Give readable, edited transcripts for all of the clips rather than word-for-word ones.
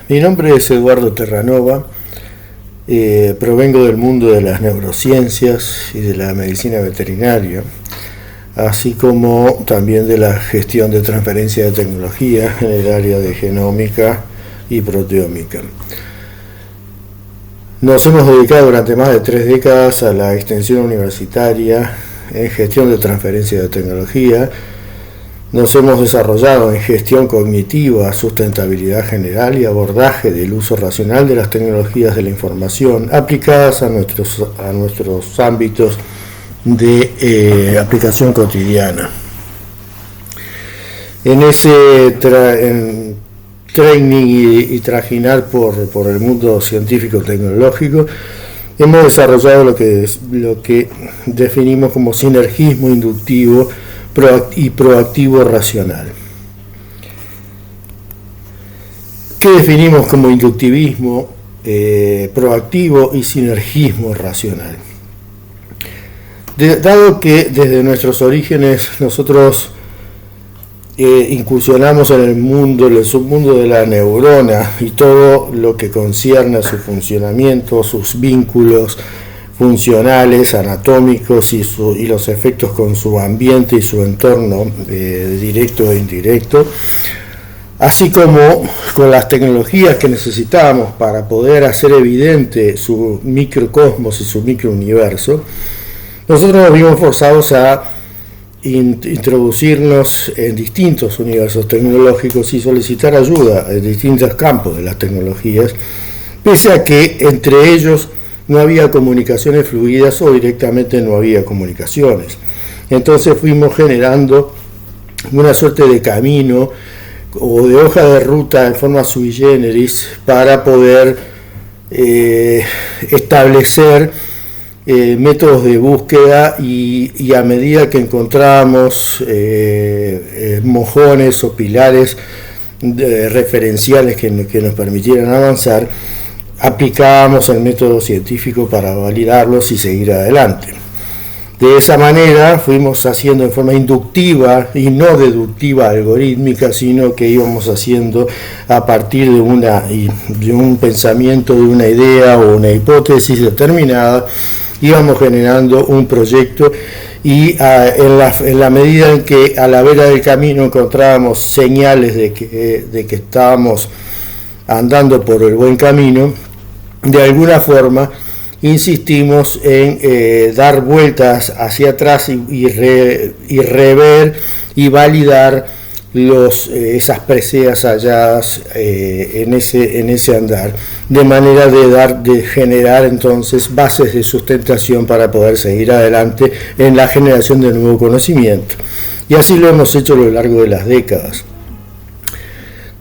Mi nombre es Eduardo Terranova, provengo del mundo de las neurociencias y de la medicina veterinaria, así como también de la gestión de transferencia de tecnología en el área de genómica y proteómica. Nos hemos dedicado durante más de 3 décadas a la extensión universitaria en gestión de transferencia de tecnología. Nos hemos desarrollado en gestión cognitiva, sustentabilidad general y abordaje del uso racional de las tecnologías de la información aplicadas a nuestros ámbitos de aplicación cotidiana. En ese training y trajinar por el mundo científico-tecnológico, hemos desarrollado lo que definimos como sinergismo inductivo y proactivo racional. ¿Qué definimos como inductivismo, proactivo y sinergismo racional? Dado que desde nuestros orígenes nosotros incursionamos en el submundo de la neurona y todo lo que concierne a su funcionamiento, sus vínculos funcionales, anatómicos y los efectos con su ambiente y su entorno directo e indirecto, así como con las tecnologías que necesitamos para poder hacer evidente su microcosmos y su microuniverso, nosotros nos vimos forzados a introducirnos en distintos universos tecnológicos y solicitar ayuda en distintos campos de las tecnologías, pese a que entre ellos no había comunicaciones fluidas o directamente no había comunicaciones. Entonces fuimos generando una suerte de camino o de hoja de ruta en forma sui generis para poder establecer métodos de búsqueda y a medida que encontrábamos mojones o pilares referenciales que nos permitieran avanzar, aplicábamos el método científico para validarlos y seguir adelante. De esa manera fuimos haciendo en forma inductiva y no deductiva algorítmica, sino que íbamos haciendo a partir de un pensamiento, de una idea o una hipótesis determinada, íbamos generando un proyecto y en la medida en que a la vera del camino encontrábamos señales de que estábamos andando por el buen camino, de alguna forma insistimos en dar vueltas hacia atrás y rever y validar esas preseas halladas en ese andar, de manera de generar entonces bases de sustentación para poder seguir adelante en la generación de nuevo conocimiento. Y así lo hemos hecho a lo largo de las décadas.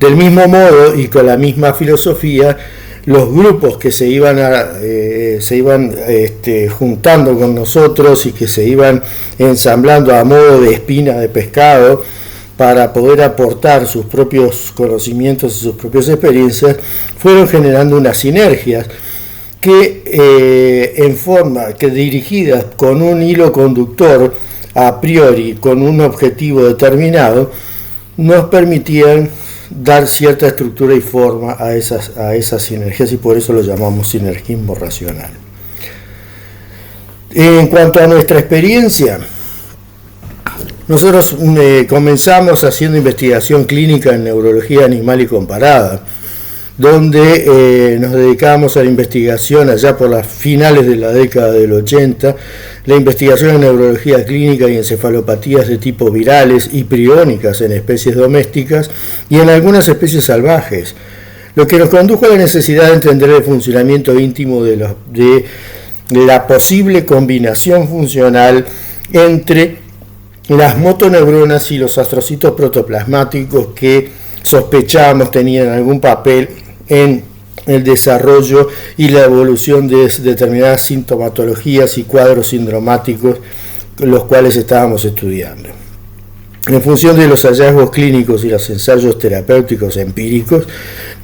Del mismo modo y con la misma filosofía, los grupos que se iban juntando con nosotros y que se iban ensamblando a modo de espina de pescado para poder aportar sus propios conocimientos y sus propias experiencias, fueron generando unas sinergias que dirigidas con un hilo conductor a priori, con un objetivo determinado, nos permitían dar cierta estructura y forma a esas sinergias, y por eso lo llamamos sinergismo racional. En cuanto a nuestra experiencia, nosotros comenzamos haciendo investigación clínica en neurología animal y comparada, donde nos dedicamos a la investigación allá por las finales de la década del 80, la investigación en neurología clínica y encefalopatías de tipo virales y priónicas en especies domésticas y en algunas especies salvajes, lo que nos condujo a la necesidad de entender el funcionamiento íntimo de la posible combinación funcional entre las motoneuronas y los astrocitos protoplasmáticos que sospechábamos tenían algún papel en el desarrollo y la evolución de determinadas sintomatologías y cuadros sindromáticos los cuales estábamos estudiando. En función de los hallazgos clínicos y los ensayos terapéuticos empíricos,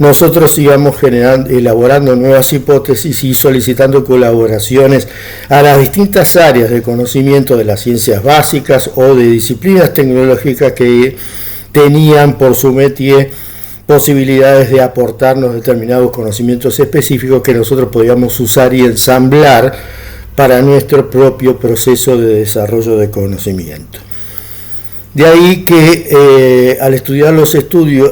nosotros íbamos elaborando nuevas hipótesis y solicitando colaboraciones a las distintas áreas de conocimiento de las ciencias básicas o de disciplinas tecnológicas que tenían por su métier posibilidades de aportarnos determinados conocimientos específicos que nosotros podíamos usar y ensamblar para nuestro propio proceso de desarrollo de conocimiento. De ahí que al estudiar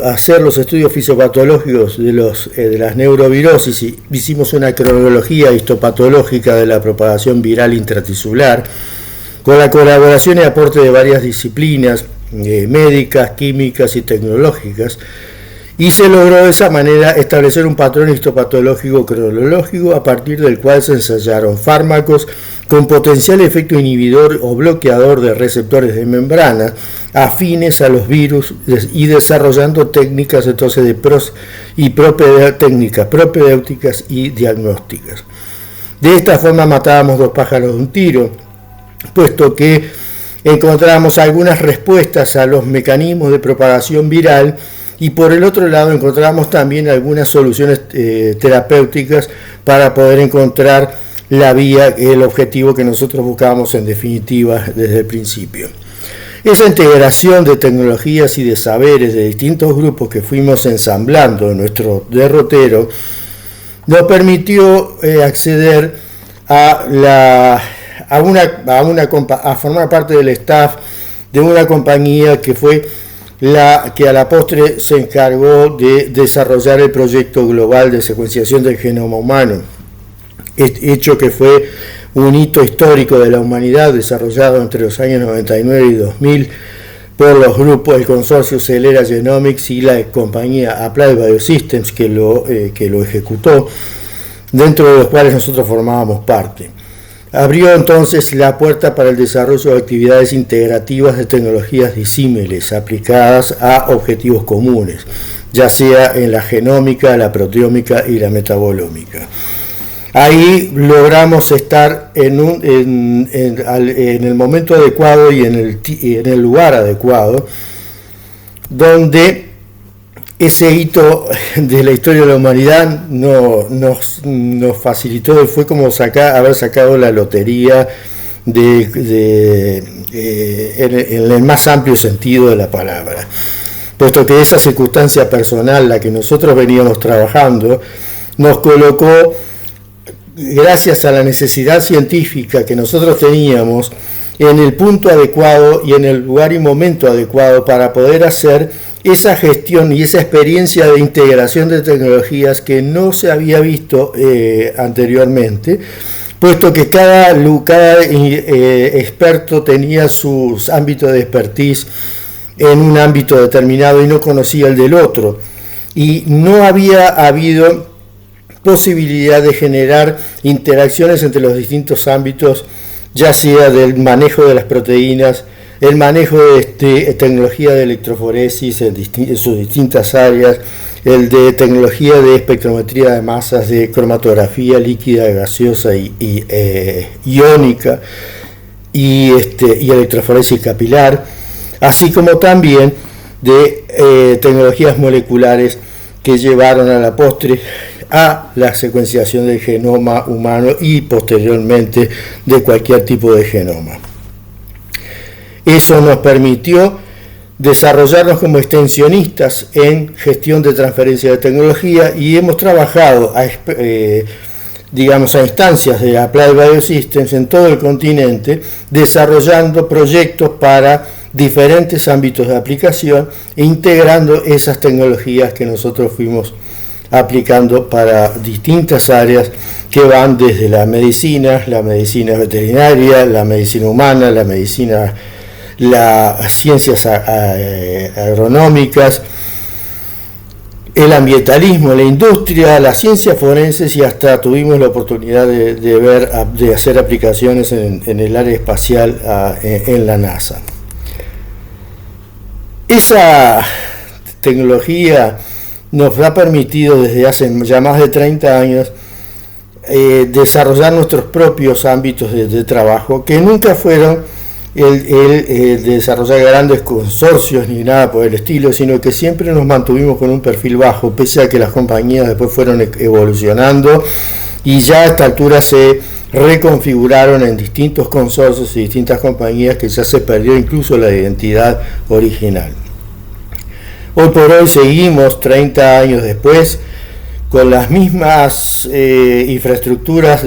hacer los estudios fisiopatológicos de las neurovirosis, hicimos una cronología histopatológica de la propagación viral intratisular, con la colaboración y aporte de varias disciplinas médicas, químicas y tecnológicas, y se logró de esa manera establecer un patrón histopatológico cronológico a partir del cual se ensayaron fármacos con potencial efecto inhibidor o bloqueador de receptores de membrana afines a los virus y desarrollando técnicas entonces técnicas propedéuticas y diagnósticas. De esta forma matábamos dos pájaros de un tiro, puesto que encontramos algunas respuestas a los mecanismos de propagación viral y por el otro lado encontramos también algunas soluciones terapéuticas para poder encontrar la vía, el objetivo que nosotros buscábamos en definitiva desde el principio. Esa integración de tecnologías y de saberes de distintos grupos que fuimos ensamblando en nuestro derrotero nos permitió acceder a formar parte del staff de una compañía que fue la que a la postre se encargó de desarrollar el proyecto global de secuenciación del genoma humano, hecho que fue un hito histórico de la humanidad desarrollado entre los años 99 y 2000 por los grupos del consorcio Celera Genomics y la compañía Applied Biosystems que lo ejecutó, dentro de los cuales nosotros formábamos parte. Abrió entonces la puerta para el desarrollo de actividades integrativas de tecnologías disímiles aplicadas a objetivos comunes, ya sea en la genómica, la proteómica y la metabolómica. Ahí logramos estar en el momento adecuado y en el lugar adecuado, donde ese hito de la historia de la humanidad nos facilitó y fue como haber sacado la lotería en el más amplio sentido de la palabra, puesto que esa circunstancia personal, la que nosotros veníamos trabajando, nos colocó, gracias a la necesidad científica que nosotros teníamos, en el punto adecuado y en el lugar y momento adecuado para poder hacer esa gestión y esa experiencia de integración de tecnologías que no se había visto anteriormente, puesto que cada experto tenía sus ámbitos de expertise en un ámbito determinado y no conocía el del otro, y no había habido posibilidad de generar interacciones entre los distintos ámbitos, ya sea del manejo de las proteínas, el manejo de tecnología de electroforesis en sus distintas áreas, el de tecnología de espectrometría de masas, de cromatografía líquida, gaseosa y iónica, y electroforesis capilar, así como también de tecnologías moleculares que llevaron a la postre a la secuenciación del genoma humano y posteriormente de cualquier tipo de genoma. Eso nos permitió desarrollarnos como extensionistas en gestión de transferencia de tecnología y hemos trabajado a instancias de Applied Biosystems en todo el continente, desarrollando proyectos para diferentes ámbitos de aplicación e integrando esas tecnologías que nosotros fuimos aplicando para distintas áreas que van desde la medicina veterinaria, la medicina humana, las ciencias agronómicas, el ambientalismo, la industria, las ciencias forenses y hasta tuvimos la oportunidad de hacer aplicaciones en el área espacial en la NASA. Esa tecnología nos ha permitido desde hace ya más de 30 años desarrollar nuestros propios ámbitos de trabajo que nunca fueron el desarrollar grandes consorcios ni nada por el estilo, sino que siempre nos mantuvimos con un perfil bajo, pese a que las compañías después fueron evolucionando y ya a esta altura se reconfiguraron en distintos consorcios y distintas compañías que ya se perdió incluso la identidad original. Hoy por hoy seguimos 30 años después con las mismas infraestructuras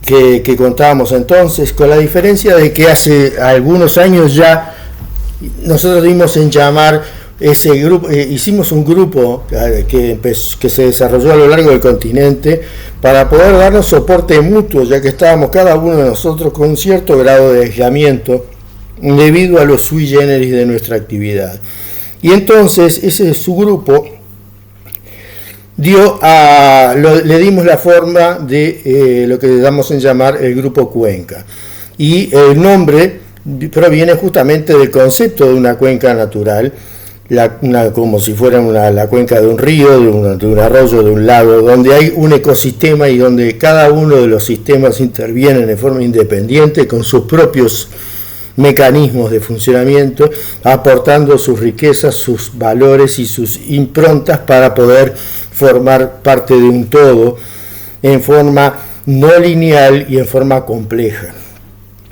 que contábamos entonces, con la diferencia de que hace algunos años ya nosotros dimos en llamar ese grupo, hicimos un grupo que se desarrolló a lo largo del continente para poder darnos soporte mutuo, ya que estábamos cada uno de nosotros con un cierto grado de aislamiento debido a los sui generis de nuestra actividad. Y entonces ese subgrupo le dimos la forma de lo que le damos en llamar el Grupo Cuenca. Y el nombre proviene justamente del concepto de una cuenca natural, como si fuera la cuenca de un río, de un arroyo, de un lago, donde hay un ecosistema y donde cada uno de los sistemas intervienen de forma independiente con sus propios mecanismos de funcionamiento, aportando sus riquezas, sus valores y sus improntas para poder formar parte de un todo en forma no lineal y en forma compleja.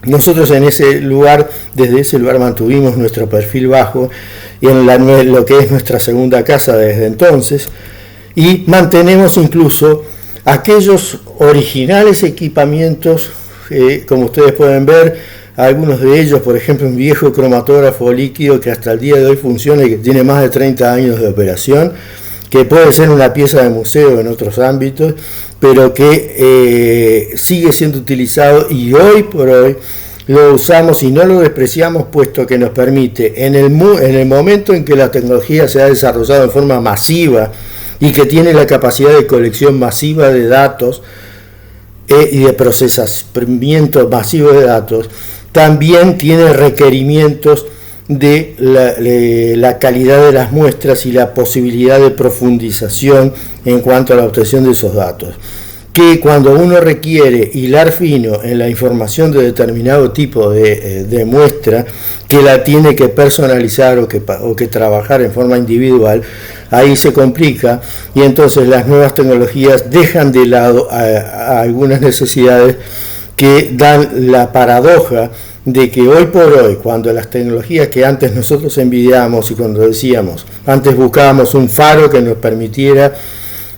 Nosotros en ese lugar, desde ese lugar mantuvimos nuestro perfil bajo en lo que es nuestra segunda casa desde entonces, y mantenemos incluso aquellos originales equipamientos, como ustedes pueden ver, algunos de ellos, por ejemplo, un viejo cromatógrafo líquido que hasta el día de hoy funciona y que tiene más de 30 años de operación, que puede ser una pieza de museo en otros ámbitos, pero que sigue siendo utilizado y hoy por hoy lo usamos y no lo despreciamos, puesto que nos permite, en el momento en que la tecnología se ha desarrollado en forma masiva y que tiene la capacidad de colección masiva de datos y de procesamiento masivo de datos, también tiene requerimientos de la calidad de las muestras y la posibilidad de profundización en cuanto a la obtención de esos datos. Que cuando uno requiere hilar fino en la información de determinado tipo de muestra, que la tiene que personalizar o que trabajar en forma individual, ahí se complica y entonces las nuevas tecnologías dejan de lado a algunas necesidades que dan la paradoja de que hoy por hoy, cuando las tecnologías que antes nosotros envidiábamos y cuando decíamos, antes buscábamos un faro que nos permitiera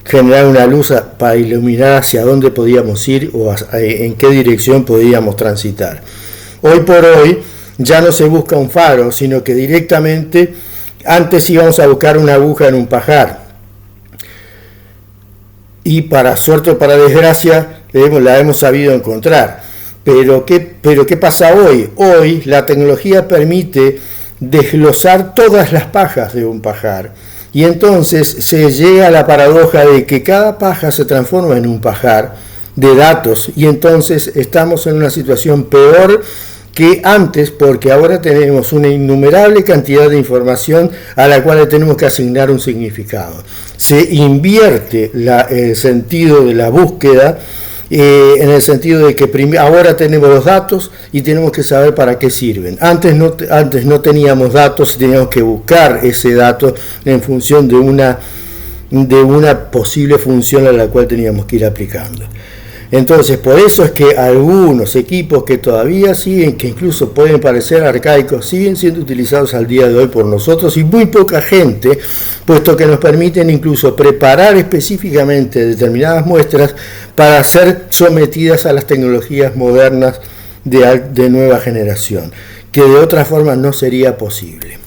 generar una luz para iluminar hacia dónde podíamos ir o en qué dirección podíamos transitar. Hoy por hoy ya no se busca un faro, sino que directamente antes íbamos a buscar una aguja en un pajar. Y para suerte o para desgracia la hemos sabido encontrar. Pero ¿qué pasa hoy? Hoy la tecnología permite desglosar todas las pajas de un pajar. Y entonces se llega a la paradoja de que cada paja se transforma en un pajar de datos. Y entonces estamos en una situación peor que antes, porque ahora tenemos una innumerable cantidad de información a la cual le tenemos que asignar un significado. Se invierte el sentido de la búsqueda, en el sentido de que ahora tenemos los datos y tenemos que saber para qué sirven. Antes no teníamos datos y teníamos que buscar ese dato en función de una posible función a la cual teníamos que ir aplicando. Entonces, por eso es que algunos equipos que todavía siguen, que incluso pueden parecer arcaicos, siguen siendo utilizados al día de hoy por nosotros y muy poca gente, puesto que nos permiten incluso preparar específicamente determinadas muestras para ser sometidas a las tecnologías modernas de nueva generación, que de otra forma no sería posible.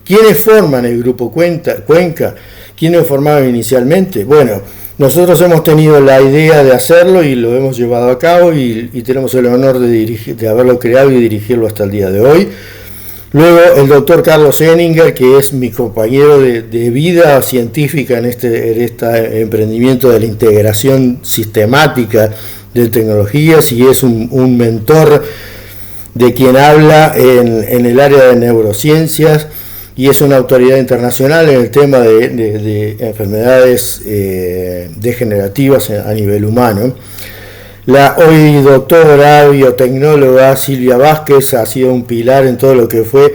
¿Quiénes forman el Grupo Cuenca? ¿Quiénes formaron inicialmente? Bueno, nosotros hemos tenido la idea de hacerlo y lo hemos llevado a cabo y tenemos el honor de haberlo creado y dirigirlo hasta el día de hoy. Luego el doctor Carlos Henninger, que es mi compañero de vida científica en este emprendimiento de la integración sistemática de tecnologías y es un mentor de quien habla en el área de neurociencias y es una autoridad internacional en el tema de enfermedades degenerativas a nivel humano. La hoy doctora biotecnóloga Silvia Vázquez ha sido un pilar en todo lo que fue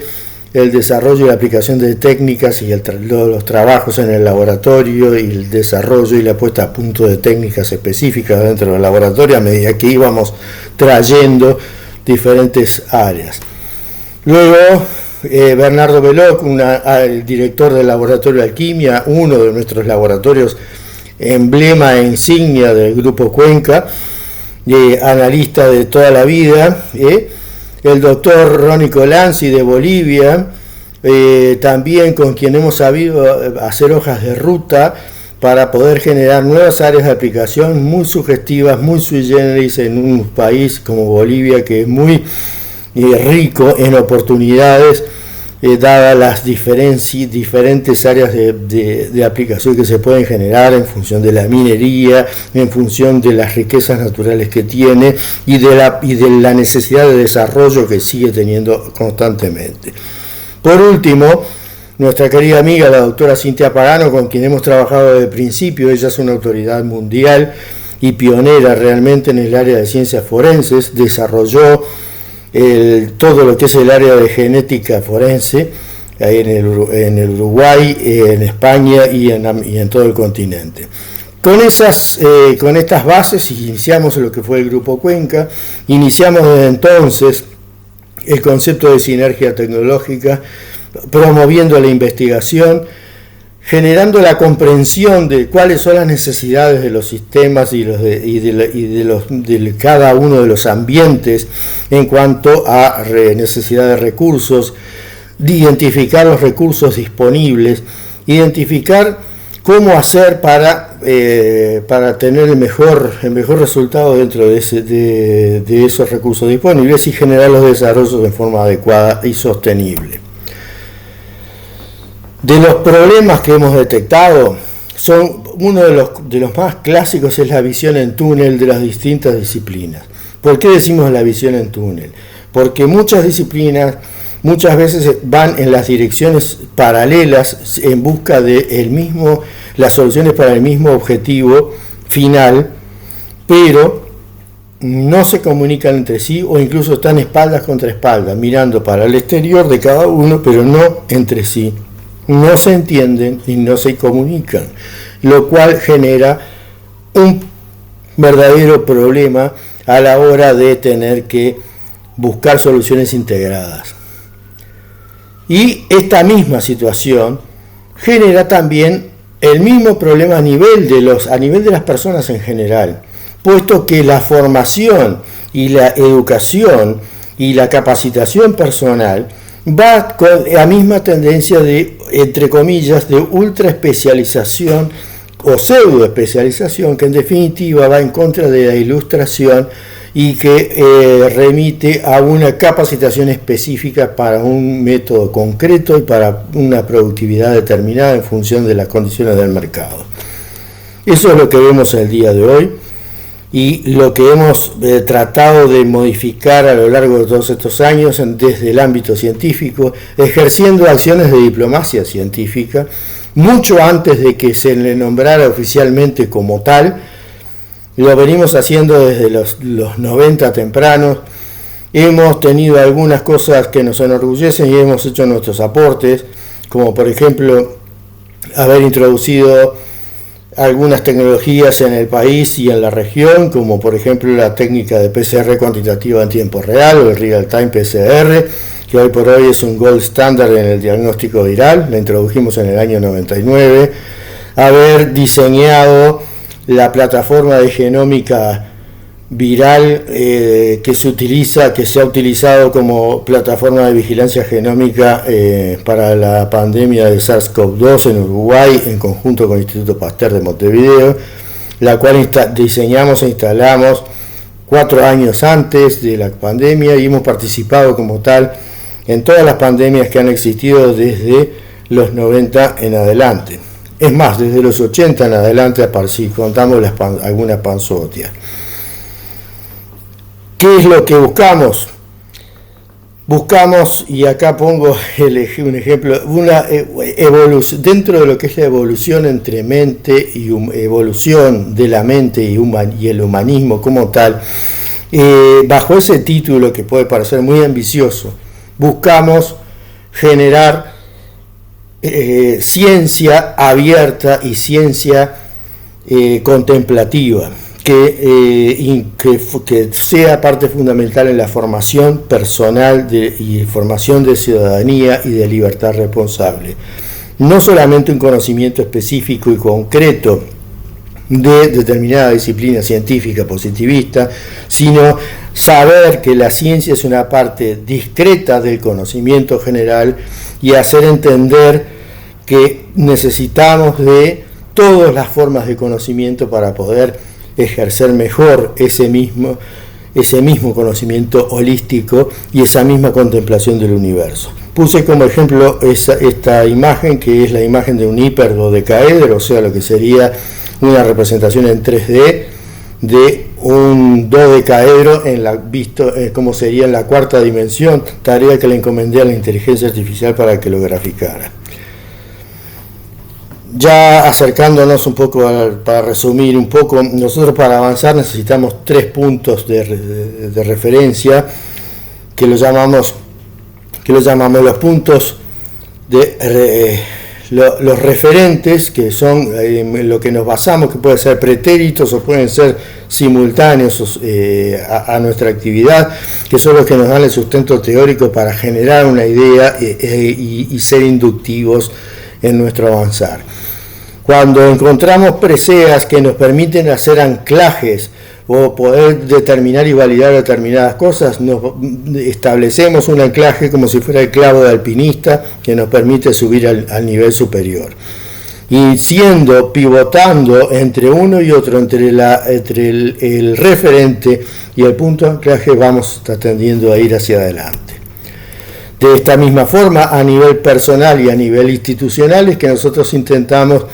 el desarrollo y la aplicación de técnicas y los trabajos en el laboratorio y el desarrollo y la puesta a punto de técnicas específicas dentro del laboratorio a medida que íbamos trayendo diferentes áreas. Luego, Bernardo Veloc, el director del laboratorio de alquimia, uno de nuestros laboratorios emblema e insignia del Grupo Cuenca, analista de toda la vida, el doctor Ronnie Colanzi de Bolivia, también con quien hemos sabido hacer hojas de ruta para poder generar nuevas áreas de aplicación muy sugestivas, muy sui generis en un país como Bolivia, que es muy rico en oportunidades, dadas las diferentes áreas de aplicación que se pueden generar en función de la minería, en función de las riquezas naturales que tiene y de la necesidad de desarrollo que sigue teniendo constantemente. Por último, nuestra querida amiga, la doctora Cintia Pagano, con quien hemos trabajado desde el principio. Ella es una autoridad mundial y pionera realmente en el área de ciencias forenses, desarrolló todo lo que es el área de genética forense en el Uruguay, en España y en todo el continente. Con estas bases iniciamos lo que fue el Grupo Cuenca, iniciamos desde entonces el concepto de sinergia tecnológica, promoviendo la investigación, generando la comprensión de cuáles son las necesidades de los sistemas y de cada uno de los ambientes en cuanto a necesidad de recursos, de identificar los recursos disponibles, identificar cómo hacer para tener el mejor resultado dentro de esos recursos disponibles y generar los desarrollos de forma adecuada y sostenible. De los problemas que hemos detectado, uno de los más clásicos es la visión en túnel de las distintas disciplinas. ¿Por qué decimos la visión en túnel? Porque muchas disciplinas muchas veces van en las direcciones paralelas en busca de las soluciones para el mismo objetivo final, pero no se comunican entre sí o incluso están espaldas contra espaldas, mirando para el exterior de cada uno, pero no entre sí. No se entienden y no se comunican, lo cual genera un verdadero problema a la hora de tener que buscar soluciones integradas. Y esta misma situación genera también el mismo problema a nivel de las personas en general, puesto que la formación y la educación y la capacitación personal va con la misma tendencia de, entre comillas, de ultra especialización o pseudo especialización, que en definitiva va en contra de la ilustración y que remite a una capacitación específica para un método concreto y para una productividad determinada en función de las condiciones del mercado. Eso es lo que vemos el día de hoy y lo que hemos tratado de modificar a lo largo de todos estos años desde el ámbito científico, ejerciendo acciones de diplomacia científica, mucho antes de que se le nombrara oficialmente como tal. Lo venimos haciendo desde los 90 tempranos. Hemos tenido algunas cosas que nos enorgullecen y hemos hecho nuestros aportes, como por ejemplo haber introducido algunas tecnologías en el país y en la región, como por ejemplo la técnica de PCR cuantitativa en tiempo real o el Real Time PCR, que hoy por hoy es un gold standard en el diagnóstico viral. La introdujimos en el año 99. Haber diseñado la plataforma de genómica viral que se ha utilizado como plataforma de vigilancia genómica para la pandemia de SARS-CoV-2 en Uruguay, en conjunto con el Instituto Pasteur de Montevideo, la cual diseñamos e instalamos 4 años antes de la pandemia y hemos participado como tal en todas las pandemias que han existido desde los 90 en adelante. Es más, desde los 80 en adelante, si contamos algunas panzootias. ¿Qué es lo que buscamos? buscamos, y acá pongo un ejemplo, una evolución, dentro de lo que es la evolución entre mente y evolución de la mente y el humanismo como tal, bajo ese título que puede parecer muy ambicioso, buscamos generar ciencia abierta y ciencia contemplativa, que sea parte fundamental en la formación personal y formación de ciudadanía y de libertad responsable. No solamente un conocimiento específico y concreto de determinada disciplina científica positivista, sino saber que la ciencia es una parte discreta del conocimiento general y hacer entender que necesitamos de todas las formas de conocimiento para poder ejercer mejor ese mismo conocimiento holístico y esa misma contemplación del universo. Puse como ejemplo esta imagen, que es la imagen de un hiperdodecaedro, o sea, lo que sería una representación en 3D de un dodecaedro visto como sería en la cuarta dimensión, tarea que le encomendé a la inteligencia artificial para que lo graficara. Ya acercándonos un poco, para resumir un poco, nosotros para avanzar necesitamos 3 puntos de referencia que los llamamos los puntos los referentes, que son lo que nos basamos, que pueden ser pretéritos o pueden ser simultáneos a nuestra actividad, que son los que nos dan el sustento teórico para generar una idea y ser inductivos en nuestro avanzar. Cuando encontramos preseas que nos permiten hacer anclajes o poder determinar y validar determinadas cosas, establecemos un anclaje como si fuera el clavo de alpinista que nos permite subir al nivel superior. Y pivotando entre uno y otro, entre el referente y el punto de anclaje, vamos tendiendo a ir hacia adelante. De esta misma forma, a nivel personal y a nivel institucional, es que nosotros intentamos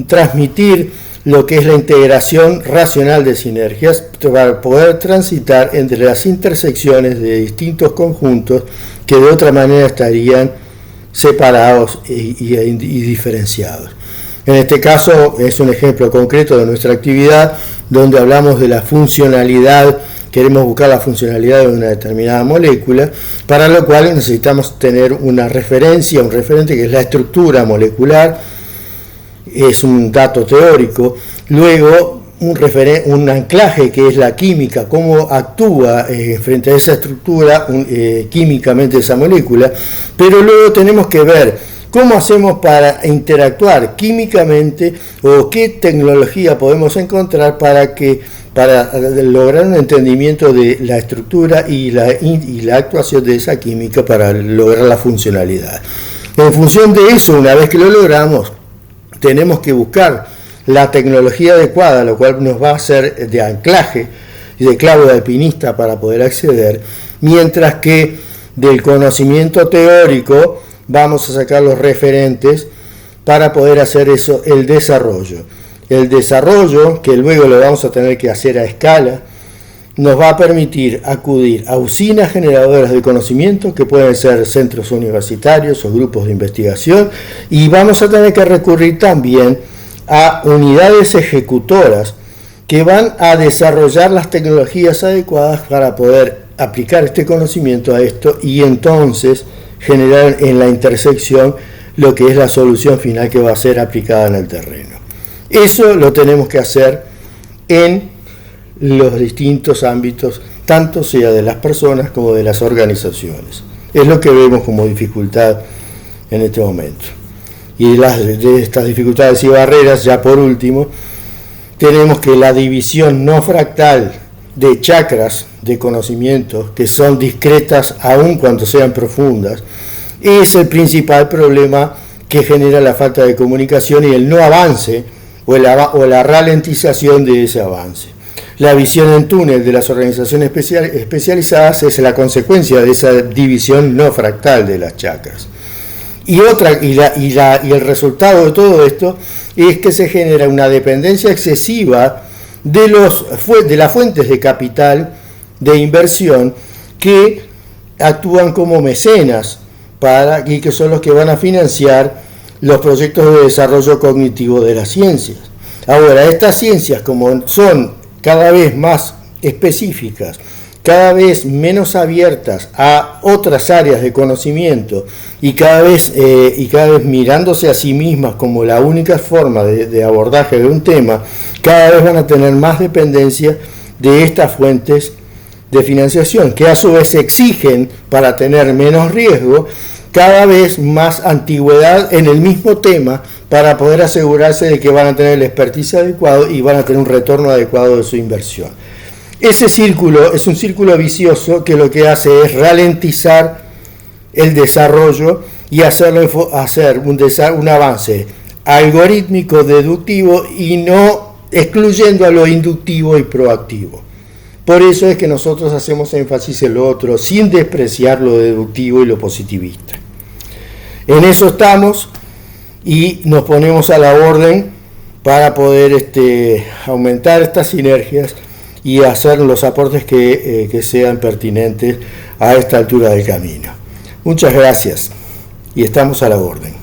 transmitir lo que es la integración racional de sinergias para poder transitar entre las intersecciones de distintos conjuntos que de otra manera estarían separados y diferenciados. En este caso es un ejemplo concreto de nuestra actividad donde hablamos de la funcionalidad. Queremos buscar la funcionalidad de una determinada molécula, para lo cual necesitamos tener una referencia, un referente que es la estructura molecular, es un dato teórico, luego un anclaje que es la química, cómo actúa frente a esa estructura químicamente esa molécula, pero luego tenemos que ver cómo hacemos para interactuar químicamente o qué tecnología podemos encontrar para lograr un entendimiento de la estructura y la actuación de esa química para lograr la funcionalidad. En función de eso, una vez que lo logramos, tenemos que buscar la tecnología adecuada, lo cual nos va a hacer de anclaje y de clavo de alpinista para poder acceder, mientras que del conocimiento teórico vamos a sacar los referentes para poder hacer eso, el desarrollo. El desarrollo, que luego lo vamos a tener que hacer a escala, nos va a permitir acudir a usinas generadoras de conocimiento, que pueden ser centros universitarios o grupos de investigación, y vamos a tener que recurrir también a unidades ejecutoras que van a desarrollar las tecnologías adecuadas para poder aplicar este conocimiento a esto y entonces generar en la intersección lo que es la solución final que va a ser aplicada en el terreno. Eso lo tenemos que hacer en los distintos ámbitos, tanto sea de las personas como de las organizaciones. Es lo que vemos como dificultad en este momento. Y de estas dificultades y barreras, ya por último, tenemos que la división no fractal de chakras de conocimiento, que son discretas aun cuando sean profundas, es el principal problema que genera la falta de comunicación y el no avance o la ralentización de ese avance. La visión en túnel de las organizaciones especializadas es la consecuencia de esa división no fractal de las chakras. Y el resultado de todo esto es que se genera una dependencia excesiva de las fuentes de capital de inversión que actúan como mecenas y que son los que van a financiar los proyectos de desarrollo cognitivo de las ciencias. Ahora, estas ciencias, como son cada vez más específicas, cada vez menos abiertas a otras áreas de conocimiento y cada vez mirándose a sí mismas como la única forma de abordaje de un tema, cada vez van a tener más dependencia de estas fuentes de financiación, que a su vez exigen, para tener menos riesgo, cada vez más antigüedad en el mismo tema para poder asegurarse de que van a tener el expertise adecuado y van a tener un retorno adecuado de su inversión. Ese círculo es un círculo vicioso que lo que hace es ralentizar el desarrollo y hacer un avance algorítmico deductivo y no excluyendo a lo inductivo y proactivo. Por eso es que nosotros hacemos énfasis en lo otro, sin despreciar lo deductivo y lo positivista. En eso estamos y nos ponemos a la orden para poder aumentar estas sinergias y hacer los aportes que sean pertinentes a esta altura del camino. Muchas gracias y estamos a la orden.